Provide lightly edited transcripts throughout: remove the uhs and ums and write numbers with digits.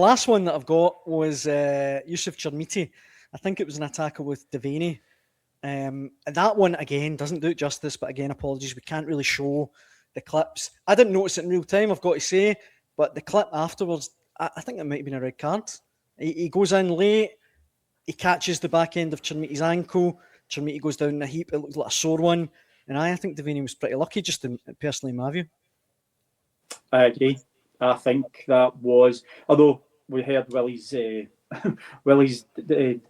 last one that I've got was Yusuf Chermiti. I think it was an attacker with Devaney. That one, again, doesn't do it justice, but again, apologies. We can't really show the clips. I didn't notice it in real time, I've got to say, but the clip afterwards, I think it might have been a red card. He goes in late, he catches the back end of Chermiti's ankle, Chermiti goes down in a heap, it looks like a sore one, and I think Devaney was pretty lucky, just personally in my view. I agree. I think that was, although we heard Willie's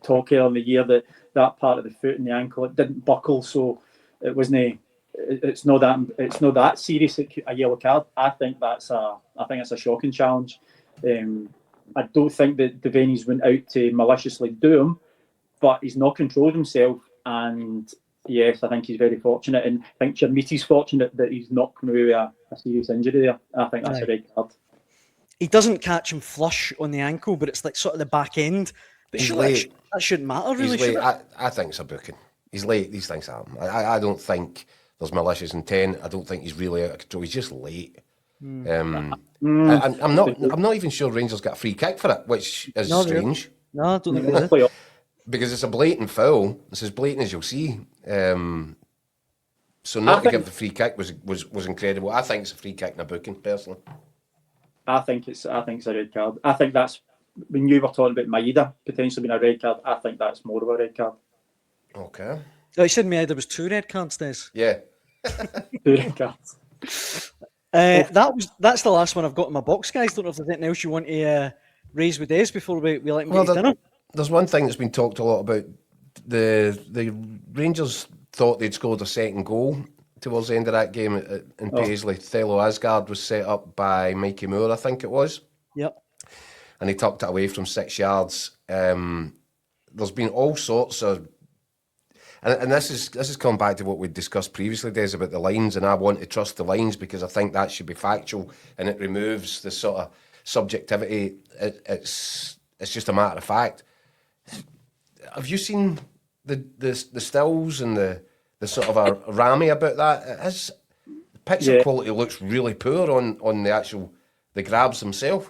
talk earlier in the year that part of the foot and the ankle, it didn't buckle, so it wasn't. It's not that serious a yellow card. I think it's a shocking challenge. I don't think that Devaney's went out to maliciously do him, but he's not controlled himself. And yes, I think he's very fortunate, and I think Chermiti's fortunate that he's not come away with a serious injury there. I think that's a red card. He doesn't catch him flush on the ankle, but it's like sort of the back end. But surely that shouldn't matter, really. He's late. I think it's a booking. He's late. These things happen. I don't think there's malicious intent. I don't think he's really out of control. He's just late. I'm not even sure Rangers got a free kick for it, which is strange. No, I don't think they did. Because it's a blatant foul. It's as blatant as you'll see. So not to give the free kick was incredible. I think it's a free kick and a booking, personally. I think it's a red card. I think that's, when you were talking about Maeda potentially being a red card, I think that's more of a red card. Okay. Oh, you said Maeda was 2 red cards, Des? Yeah. 2 red cards. That's the last one I've got in my box, guys. Don't know if there's anything else you want to raise with Des before we let him get his dinner. There's one thing that's been talked a lot about. The Rangers thought they'd scored a second goal towards the end of that game in Paisley. Thello Asgard was set up by Mikey Moore, I think it was. Yep. And he tucked it away from 6 yards. There's been all sorts of... And this is coming back to what we discussed previously, Des, about the lines, and I want to trust the lines because I think that should be factual and it removes the sort of subjectivity. It's just a matter of fact. Have you seen the stills and the sort of a Rami about that? The picture quality looks really poor on the grabs themselves.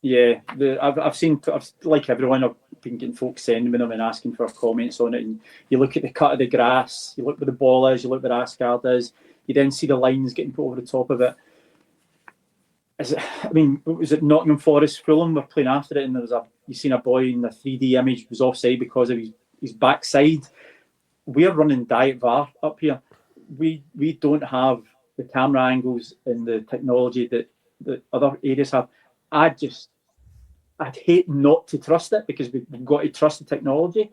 Yeah, I've seen, like everyone, I've been getting folks sending me them and asking for comments on it. And you look at the cut of the grass, you look where the ball is, you look where Asgard is, you then see the lines getting put over the top of it. Was it Nottingham Forest Fulham were playing after it, and you seen a boy in the 3D image was offside because of his backside. We're running diet VAR up here. We don't have the camera angles and the technology that other areas have. I'd hate not to trust it because we've got to trust the technology,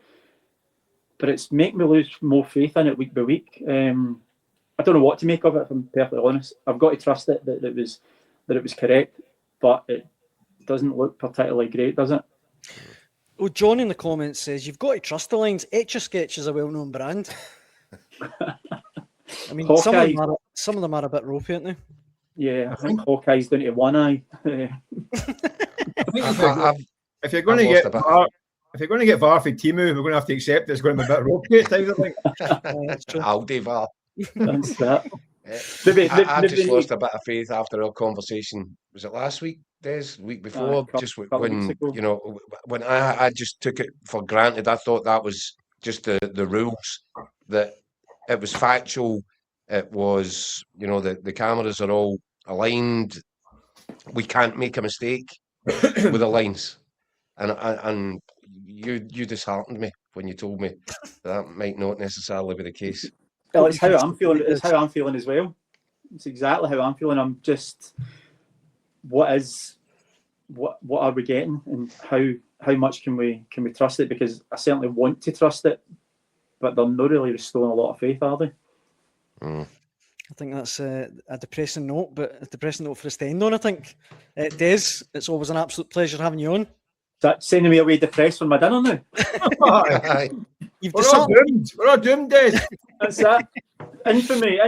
but it's making me lose more faith in it week by week. I don't know what to make of it, if I'm perfectly honest. I've got to trust it that it was correct, but it doesn't look particularly great, does it? Well, John in the comments says, you've got to trust the lines. Etch-a-Sketch is a well-known brand. I mean, some of them are a bit ropey, aren't they? Yeah, I think Hawkeye's down to one eye. If you're going to get VAR for Timu, we're going to have to accept it's going to be a bit ropey at times, I think. That's true. Aldi VAR. That's that. I've just lost a bit of faith after our conversation. Was it last week, Des? Week before? Just when I just took it for granted. I thought that was just the rules, that it was factual. It was, the cameras are all aligned. We can't make a mistake with the lines. And you disheartened me when you told me that might not necessarily be the case. Well, it's how I'm feeling. It's how I'm feeling as well. It's exactly how I'm feeling. I'm just, what are we getting, and how much can we trust it? Because I certainly want to trust it, but they're not really restoring a lot of faith, are they? I think that's a depressing note, but a depressing note for us to end on, I think. Des, it's always an absolute pleasure having you on. Is that sending me away depressed for my dinner now? We're all doomed, Des. That's that. Infamy.